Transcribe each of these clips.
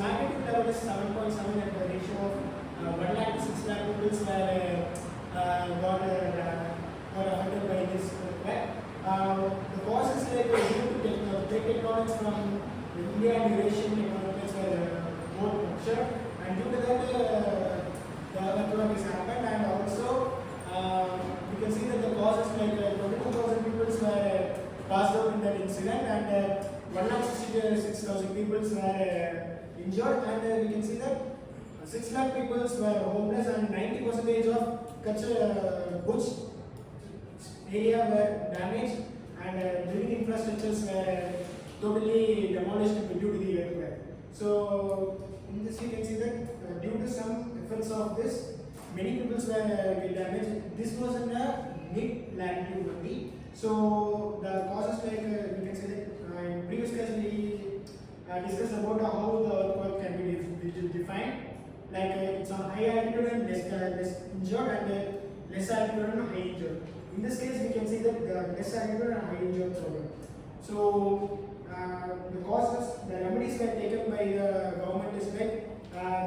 magnitude level is 7.7 and the ratio of 1 lakh to 6 lakh people got affected by this earthquake. The cause is like due to plate tectonics from India and Eurasian economies were more ruptured, and due to that the earthquake has happened. And also we can see that the causes like 22,000 people were passed out in that incident, and 1,66,000 people were injured, and we can see that 6 lakh people were homeless, and 90% of Kutch Burj area were damaged, and building infrastructures were totally demolished due to the earthquake. So in this you can see that due to some effects of this, many people were damaged. This was in a mid latitude only. So the causes like we can say that in previous class we discussed about how the earthquake can be defined. Like it's on high altitude and less injured, and less altitude and high injured. In this case, we can see that the less altitude and high injured problem. So the causes, the remedies were taken by the government is like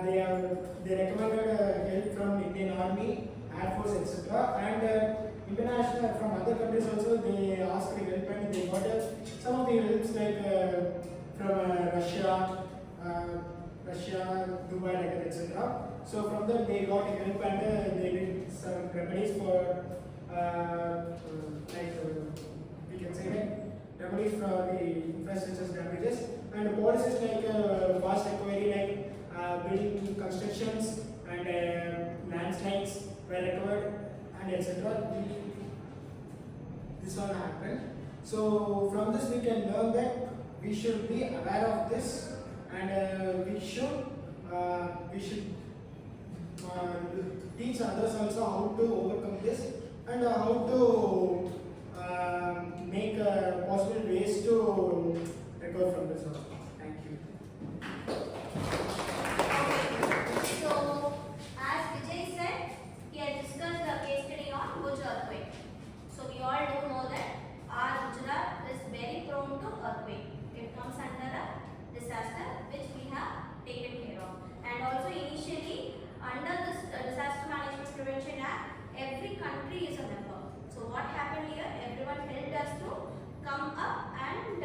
they recommended help from Indian Army, Air Force, etc. And international from other countries also they asked for help, and they got some of the helps like from Russia, Dubai, like etc. So from there they got help, and they did some remedies for we can say that remedies for the infrastructure damages, and policies like fast recovery, like building constructions and landslides were recovered, and etc. This all happened. So from this we can learn that we should be aware of this, and we should teach others also how to overcome this, and how to make possible ways to recover from this also. Thank you. So, as Vijay said, he has discussed the case study on Burj earthquake. So, we all do know that our Gujarat is very prone to earthquake. It comes under a disaster which we have taken care of. And also, initially, under this Disaster Management Prevention Act, every country is a member. So, what happened here? Everyone helped us to come up, and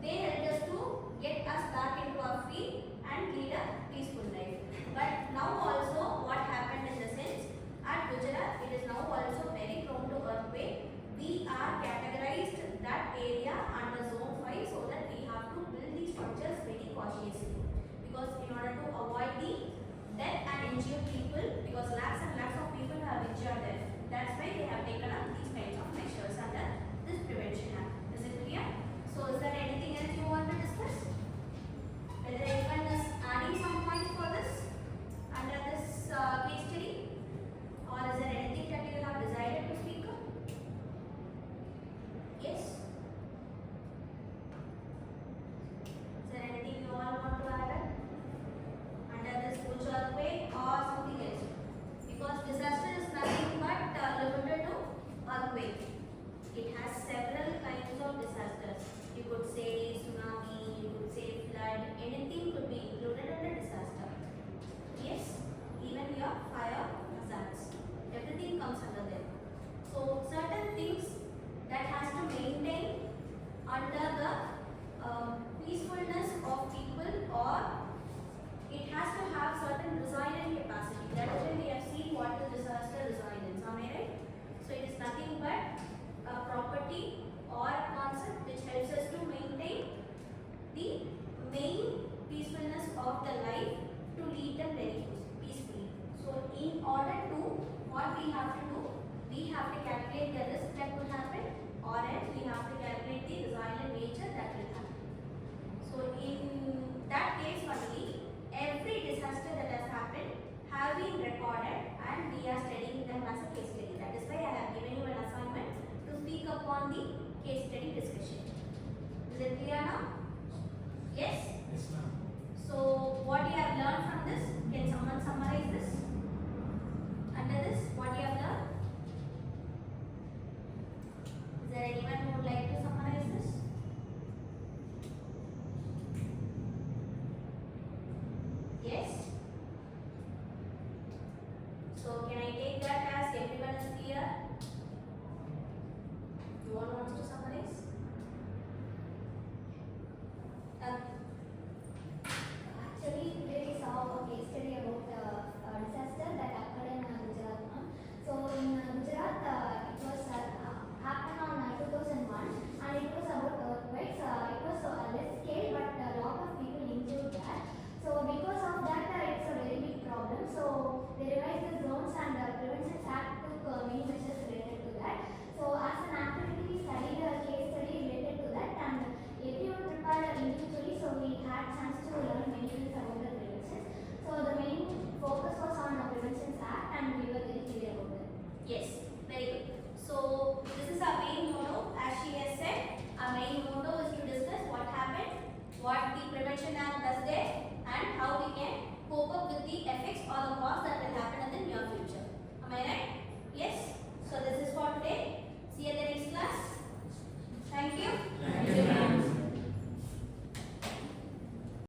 they helped us to get us back into our feet and lead a peaceful life. But now also what happened in the sense, at Gujarat it is now also very prone to earthquake. We are categorized that area under zone 5 so that we have to build these structures very cautiously, because in order to avoid the death and injured people, because lakhs and lakhs of people have injured there. That's why they have taken up these kinds of measures under this Prevention Act. Is it clear? So is there anything else you want to discuss? Whether anyone is adding some points for this under this case study, or is there anything that you have decided to speak of? Yes? Is there anything you all want to add under this Burj earthquake or something else? Because disaster is nothing but limited to earthquake. It has several kinds of disasters. You could say tsunami, you could say flood, anything could be included under disaster. Yes, even your fire hazards, everything comes under them. So certain things that has to maintain under the peacefulness of people, or it has to have certain resilient capacity. That is why we have seen what is disaster resilience. Am I right? So it is nothing but a property or a concept which helps us to maintain the main peacefulness of the life, to lead them very peacefully. So in order to, what we have to do, we have to calculate the risk that could happen, or else we have to calculate the resilient nature that will happen. So in that case only, every disaster that has happened have been recorded, and we are studying them as a case study. That is why I have given you an assignment to speak upon the case study discussion. Is it clear now? Yes? Yes, ma'am. So what you have learned from this, can someone summarize this? Under this, what you have learned? Is there anyone who would like to summarize this? mentioned that